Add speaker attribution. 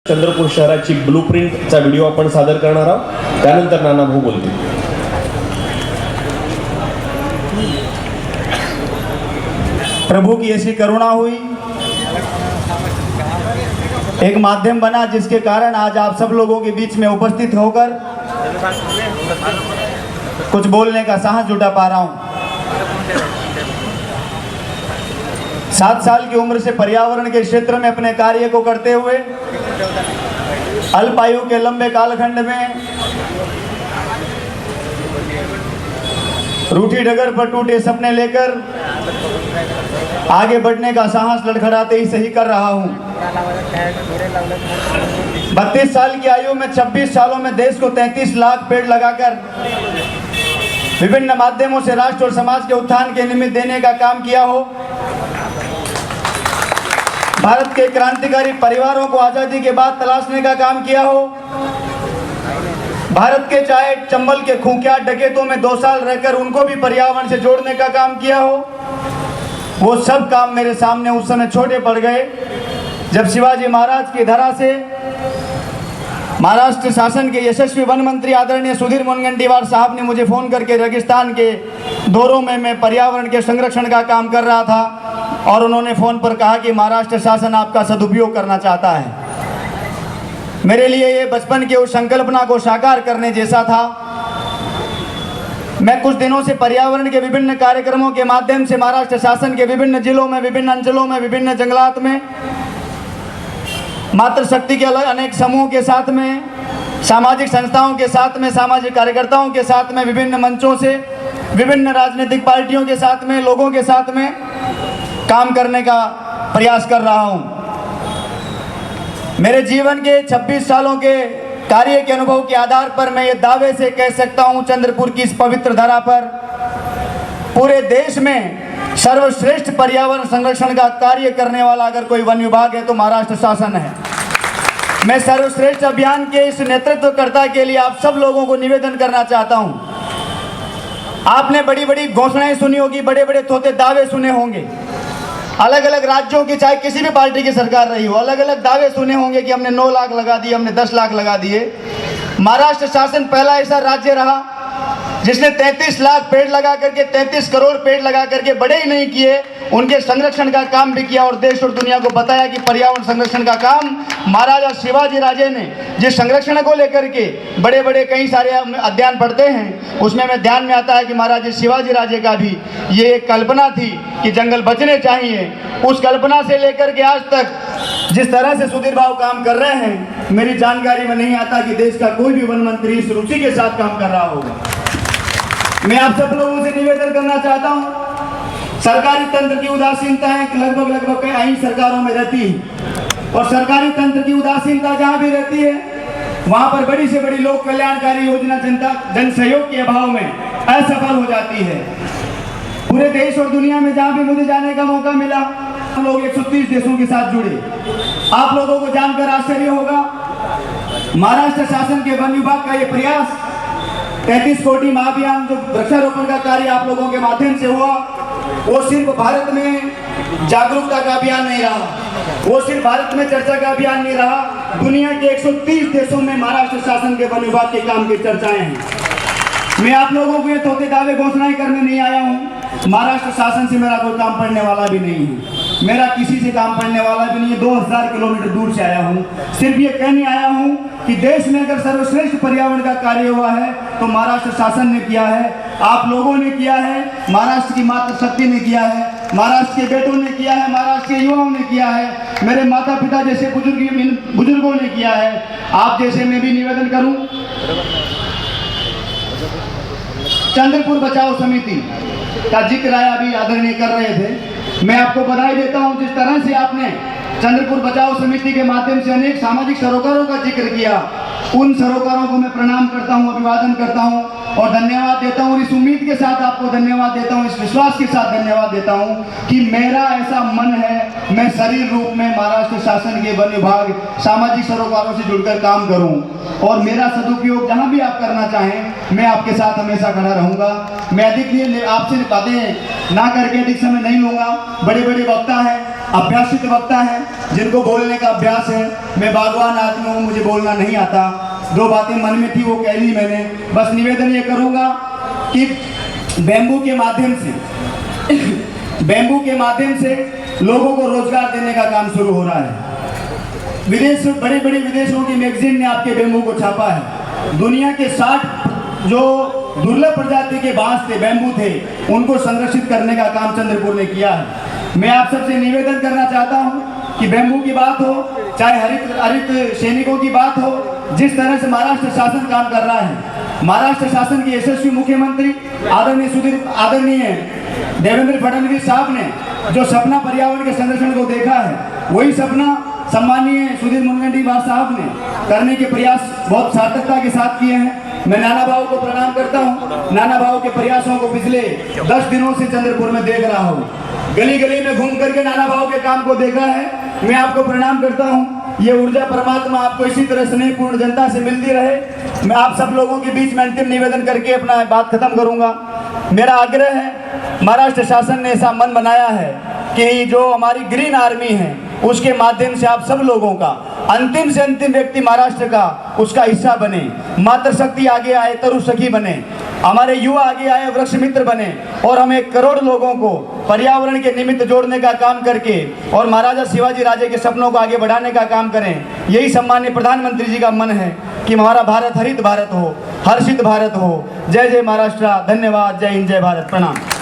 Speaker 1: चंद्रपूर शहराची ब्लूप्रिंटचा व्हिडिओ आपण सादर करणार आहोत। त्यानंतर नाना भाऊ बोलतील।
Speaker 2: प्रभु की ऐसी करुणा हुई, एक माध्यम बना जिसके कारण आज आप सब लोगों के बीच में उपस्थित होकर कुछ बोलने का साहस जुटा पा रहा हूं। 7 साल की उम्र से पर्यावरण के क्षेत्र में अपने कार्य को करते हुए अल्पायु के लंबे कालखंड में रूठी डगर पर टूटे सपने लेकर आगे बढ़ने का साहस लड़खड़ाते ही सही कर रहा हूं। 32 साल की आयु में 26 सालों में देश को 33 लाख पेड़ लगाकर विभिन्न माध्यमों से राष्ट्र और समाज के उत्थान के निमित्त देने का काम किया हो। भारत के क्रांतिकारी परिवारों को आजादी के बाद तलाशने का काम किया हो। भारत के चाहे चंबल के खूंखार डकैतों में 2 साल रहकर उनको भी पर्यावरण से जोड़ने का काम किया हो। वो सब काम मेरे सामने उस समय छोटे पड़ गए जब शिवाजी महाराज की धरा से महाराष्ट्र शासन के यशस्वी वन मंत्री आदरणीय सुधीर मुनगंटीवार साहब ने मुझे फ़ोन करके रेगिस्तान के दौरों में मैं पर्यावरण के संरक्षण का काम कर रहा था और उन्होंने फ़ोन पर कहा कि महाराष्ट्र शासन आपका सदुपयोग करना चाहता है। मेरे लिए ये बचपन की उस संकल्पना को साकार करने जैसा था। मैं कुछ दिनों से पर्यावरण के विभिन्न कार्यक्रमों के माध्यम से महाराष्ट्र शासन के विभिन्न जिलों में, विभिन्न अंचलों में, विभिन्न जंगलात में मातृशक्ति के अनेक समूहों के साथ में, सामाजिक संस्थाओं के साथ में, सामाजिक कार्यकर्ताओं के साथ में, विभिन्न मंचों से, विभिन्न राजनीतिक पार्टियों के साथ में, लोगों के साथ में काम करने का प्रयास कर रहा हूं। मेरे जीवन के 26 सालों के कार्य के अनुभव के आधार पर मैं ये दावे से कह सकता हूं, चंद्रपुर की इस पवित्र धरा पर पूरे देश में सर्वश्रेष्ठ पर्यावरण संरक्षण का कार्य करने वाला अगर कोई वन विभाग है तो महाराष्ट्र शासन है। मैं सर्वश्रेष्ठ अभियान के इस नेतृत्वकर्ता के लिए आप सब लोगों को निवेदन करना चाहता हूं। आपने बड़ी बड़ी घोषणाएं सुनी होगी, बड़े बड़े थोथे दावे सुने होंगे। अलग अलग राज्यों की, चाहे किसी भी पार्टी की सरकार रही हो, अलग अलग दावे सुने होंगे कि हमने 9 लाख लगा दिए, हमने 10 लाख लगा दिए। महाराष्ट्र शासन पहला ऐसा राज्य रहा जिसने 33 लाख पेड़ लगा करके, 33 करोड़ पेड़ लगा करके बड़े ही नहीं किए, उनके संरक्षण का काम भी किया और देश और दुनिया को बताया कि पर्यावरण संरक्षण का काम महाराजा शिवाजी राजे ने जिस संरक्षण को लेकर के बड़े बड़े कई सारे अध्ययन पढ़ते हैं, उसमें हमें ध्यान में आता है कि महाराजा शिवाजी राजे का भी ये एक कल्पना थी कि जंगल बचने चाहिए। उस कल्पना से लेकर के आज तक जिस तरह से सुधीर भाव काम कर रहे हैं, मेरी जानकारी में नहीं आता कि देश का कोई भी वन मंत्री इस रुचि के साथ काम कर रहा होगा। मैं आप सब लोगों से निवेदन करना चाहता हूं, सरकारी तंत्र की उदासीनता है कि लगभग कई सरकारों में रहती है और सरकारी तंत्र की उदासीनता जहां भी रहती है वहां पर बड़ी से बड़ी लोक कल्याणकारी योजना जन सहयोग के अभाव में असफल हो जाती है। पूरे देश और दुनिया में जहां भी मुझे जाने का मौका मिला, हम लोग 130 देशों के साथ जुड़े। आप लोगों को जानकर आश्चर्य होगा, महाराष्ट्र शासन के वन विभाग का ये प्रयास 33 कोटि महाअभियान जो वृक्षारोपण का कार्य आप लोगों के माध्यम से हुआ, वो सिर्फ भारत में जागरूकता का अभियान नहीं रहा, वो सिर्फ भारत में चर्चा का अभियान नहीं रहा, दुनिया के 130 देशों में महाराष्ट्र शासन के वन विभाग के काम की चर्चाएं हैं। मैं आप लोगों को ये थोथे दावे घोषणाएं करने नहीं आया हूँ। महाराष्ट्र शासन से मेरा कोई काम पड़ने वाला भी नहीं है, मेरा किसी से काम पड़ने वाला भी नहीं है। 2000 किलोमीटर दूर से आया हूँ, सिर्फ ये कहने आया हूँ कि देश में अगर सर्वश्रेष्ठ पर्यावरण का कार्य हुआ है तो महाराष्ट्र शासन ने किया है, आप लोगों ने किया है, महाराष्ट्र की मातृशक्ति ने किया है, महाराष्ट्र के बेटों ने किया है, महाराष्ट्र के युवाओं ने किया है, मेरे माता पिता जैसे बुजुर्गों ने किया है। आप जैसे मैं भी निवेदन करूं, चंद्रपुर बचाओ समिति का जिक्र आया, अभी आदरणीय कर रहे थे। मैं आपको बधाई देता हूं जिस तरह से आपने चंद्रपुर बचाओ समिति के माध्यम से अनेक सामाजिक सरोकारों का जिक्र किया। उन सरोकारों को मैं प्रणाम करता हूं, अभिवादन करता हूं और धन्यवाद देता हूं। इस उम्मीद के साथ आपको धन्यवाद देता हूं, इस विश्वास के साथ धन्यवाद देता हूं कि मेरा ऐसा मन है, मैं शरीर रूप में महाराष्ट्र शासन के वन विभाग सामाजिक सरोकारों से जुड़कर काम करूं और मेरा सदुपयोग जहां भी आप करना चाहें, मैं आपके साथ हमेशा खड़ा रहूंगा। मैं अधिक आपसे बातें ना करके अधिक समय नहीं लूंगा। बड़े बड़े वक्ता हैं, अभ्यासित वक्ता हैं जिनको बोलने का अभ्यास है। मैं बागवान आदमी हूँ, मुझे बोलना नहीं आता। 2 बातें मन में थी वो कह ली मैंने। बस निवेदन ये करूँगा कि बैम्बू के माध्यम से लोगों को रोजगार देने का काम शुरू हो रहा है। बड़ी बड़ी विदेशों की मैगजीन ने आपके बैम्बू को छापा है। दुनिया के 60 जो दुर्लभ प्रजाति के बांस थे, बैम्बू थे, उनको संरक्षित करने का काम चंद्रपुर ने किया है। मैं आप सबसे निवेदन करना चाहता हूं कि बैम्बू की बात हो, चाहे हरित सैनिकों की बात हो, जिस तरह से महाराष्ट्र शासन काम कर रहा है, महाराष्ट्र शासन के यशस्वी मुख्यमंत्री आदरणीय देवेंद्र फडणवीस साहब ने जो सपना पर्यावरण के संरक्षण को देखा है, वही सपना सम्मानीय सुधीर मुनगंटीवार साहब ने करने के प्रयास बहुत सार्थकता के साथ किए हैं। मैं नाना भाव को प्रणाम करता हूं। नाना भाव के प्रयासों को पिछले 10 दिनों से चंद्रपुर में देख रहा हूं। गली गली में घूम करके नाना भाव के काम को देखा है। मैं आपको प्रणाम करता हूं। ये ऊर्जा परमात्मा आपको इसी तरह स्नेहपूर्ण जनता से मिलती रहे। मैं आप सब लोगों के बीच में अंतिम निवेदन करके अपना बात खत्म करूंगा। मेरा आग्रह है, महाराष्ट्र शासन ने ऐसा मन बनाया है कि जो हमारी ग्रीन आर्मी है उसके माध्यम से आप सब लोगों का अंतिम से अंतिम व्यक्ति महाराष्ट्र का उसका हिस्सा बने। मातृशक्ति आगे आए, तरु सखी बने, हमारे युवा आगे आए, वृक्ष मित्र बने और हम 1 करोड़ लोगों को पर्यावरण के निमित्त जोड़ने का काम करके और महाराजा शिवाजी राजे के सपनों को आगे बढ़ाने का काम करें। यही सम्माननीय प्रधानमंत्री जी का मन है कि हमारा भारत हरित भारत हो, हर्षित भारत हो। जय जय महाराष्ट्र। धन्यवाद। जय हिंद, जय भारत। प्रणाम।